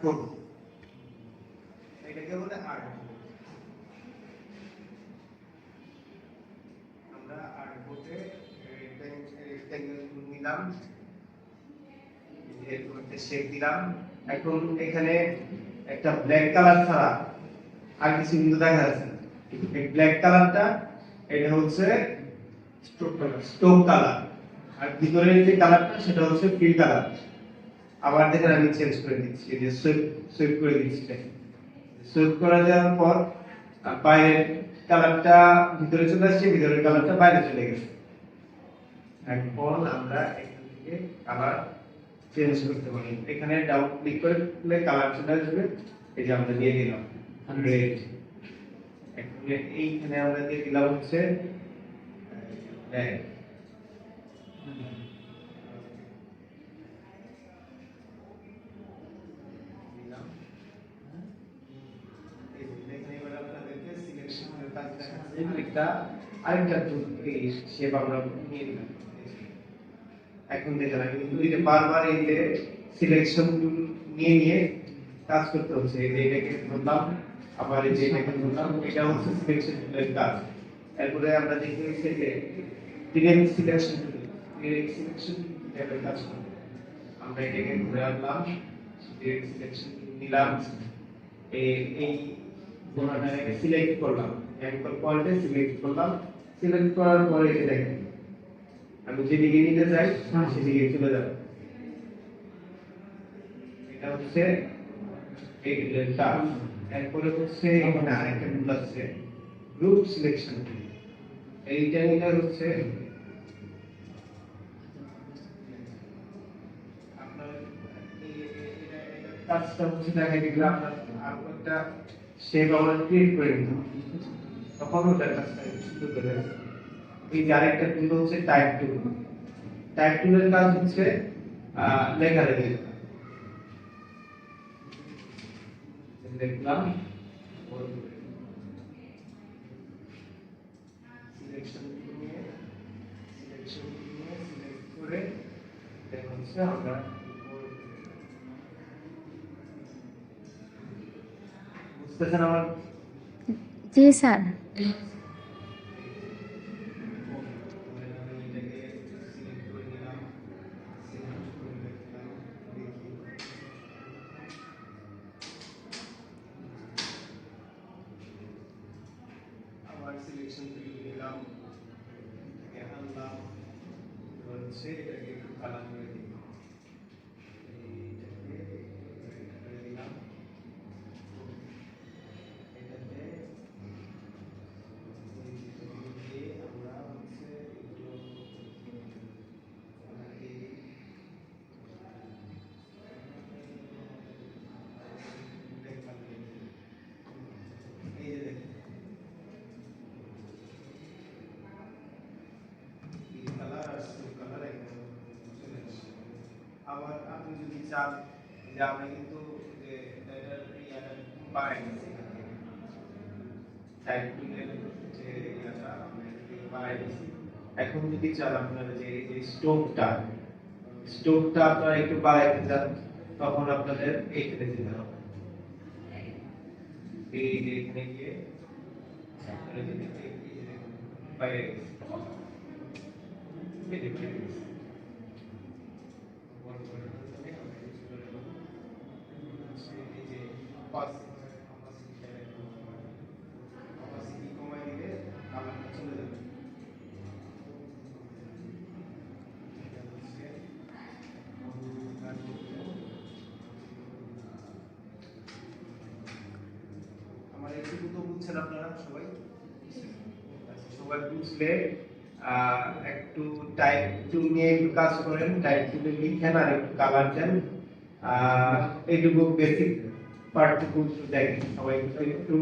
করব, এটাকে বলে আর্ট। আমরা আর্ট বোর্ডে রেক্ট্যাঙ্গেল নিলাম, এরকম একটা শেপ দিলাম। এখন এখানে একটা ব্ল্যাক কালার ছাড়া আর কিছু কিন্তু দেখা যাচ্ছে না। এই ব্ল্যাক কালারটা এটা হচ্ছে স্টোক কালার, আর ভিতরের যে কালারটা সেটা হচ্ছে ফিল কালার। আবার দেখেন আমি চেঞ্জ করে দিচ্ছি, এই যে সুইপ করে দিচ্ছি। সুইপ করে দেওয়ার পর বাইরের কালারটা ভিতরে চলে আসছে, ভিতরের কালারটা বাইরে চলে গেছে। এখন আমরা এখান থেকে কালার চেঞ্জ করতে পারি। এখানে ডাবল ক্লিক করলে কালার চলে আসবে। এই যে আমরা দিয়ে দিলাম রেড। এখন এইখানে আমরা দিয়ে দিলাম হচ্ছে ব্ল্যাক। এখন দেখেন আমি কিন্তু বারবার এই যে সিলেকশন নিয়ে নিয়ে কাজ করতে হচ্ছে। এই যে এটাকে ধরলাম, আবার এই যে এটাকে ধরলাম, এটা হচ্ছে সিলেকশন টুলের কাজ। এরপরে আমরা দেখি হচ্ছে যে direct selection tool, direct selection টুলের কাজ করব। আমরা এটাকে ধরে আনলাম, ডিরেক্ট সিলেকশন নিলাম, এই গোনাটাকে সিলেক্ট করলাম, অ্যাঙ্কর পয়েন্টে সিলেক্ট করলাম। সিলেক্ট করার পরে এই দেখেন আমি যেদিকে নিতে চাই সেদিকে চলে যাব। এটা হচ্ছে এই ডেল্টা। এরপরে হচ্ছে এখানে আরেকটা টুল আছে গ্রুপ সিলেকশন টুল। এইটা হচ্ছে আপনার কাজটা হচ্ছে দেখা গেল আপনার আরো একটা শেপ আমরা ক্রিয়েট করে নিলাম, তখন ওটার কাজটা সুন্দর করে। এই যে আরেকটা টুল হচ্ছে টাইপ টুল। টাইপ টুলের কাজ হচ্ছে লেখালেখি। দেখলাম সিলেকশন নিয়ে সিলেক্ট করে এটা হচ্ছে আমরা বুঝতেছেন আমার? জি স্যার। সিলেকশন করে নিলাম, এটাকে আনলাম, হচ্ছে এটাকে একটু কালার করে দিই, এইটাকে করে দিলাম, এটাতে আমরা হচ্ছে এই যে দেখেন আবার আপনি যদি চান যে আমরা কিন্তু যে ইয়াটা বাড়াই দিচ্ছি, টাইপ টুলের যে ইয়াটা আমরা বাড়াই দিচ্ছি। এখন যদি চান আপনারা যে এই যে স্টোকটা আপনারা একটু বাড়াইতে চান, তখন আপনাদের এইখানে যেতে হবে। এই যে এখানে গিয়ে আপনারা যদি বাইরে আমার একটু তো বুঝছেন আপনারা সবাই? সবাই বুঝলে একটু টাইপ টুল নিয়ে একটু কাজ করেন, টাইপ টুলে লিখেন আর একটু কালার দেন। এইটুকু বেসিক পার্টটুকু দেখেন সবাই একটু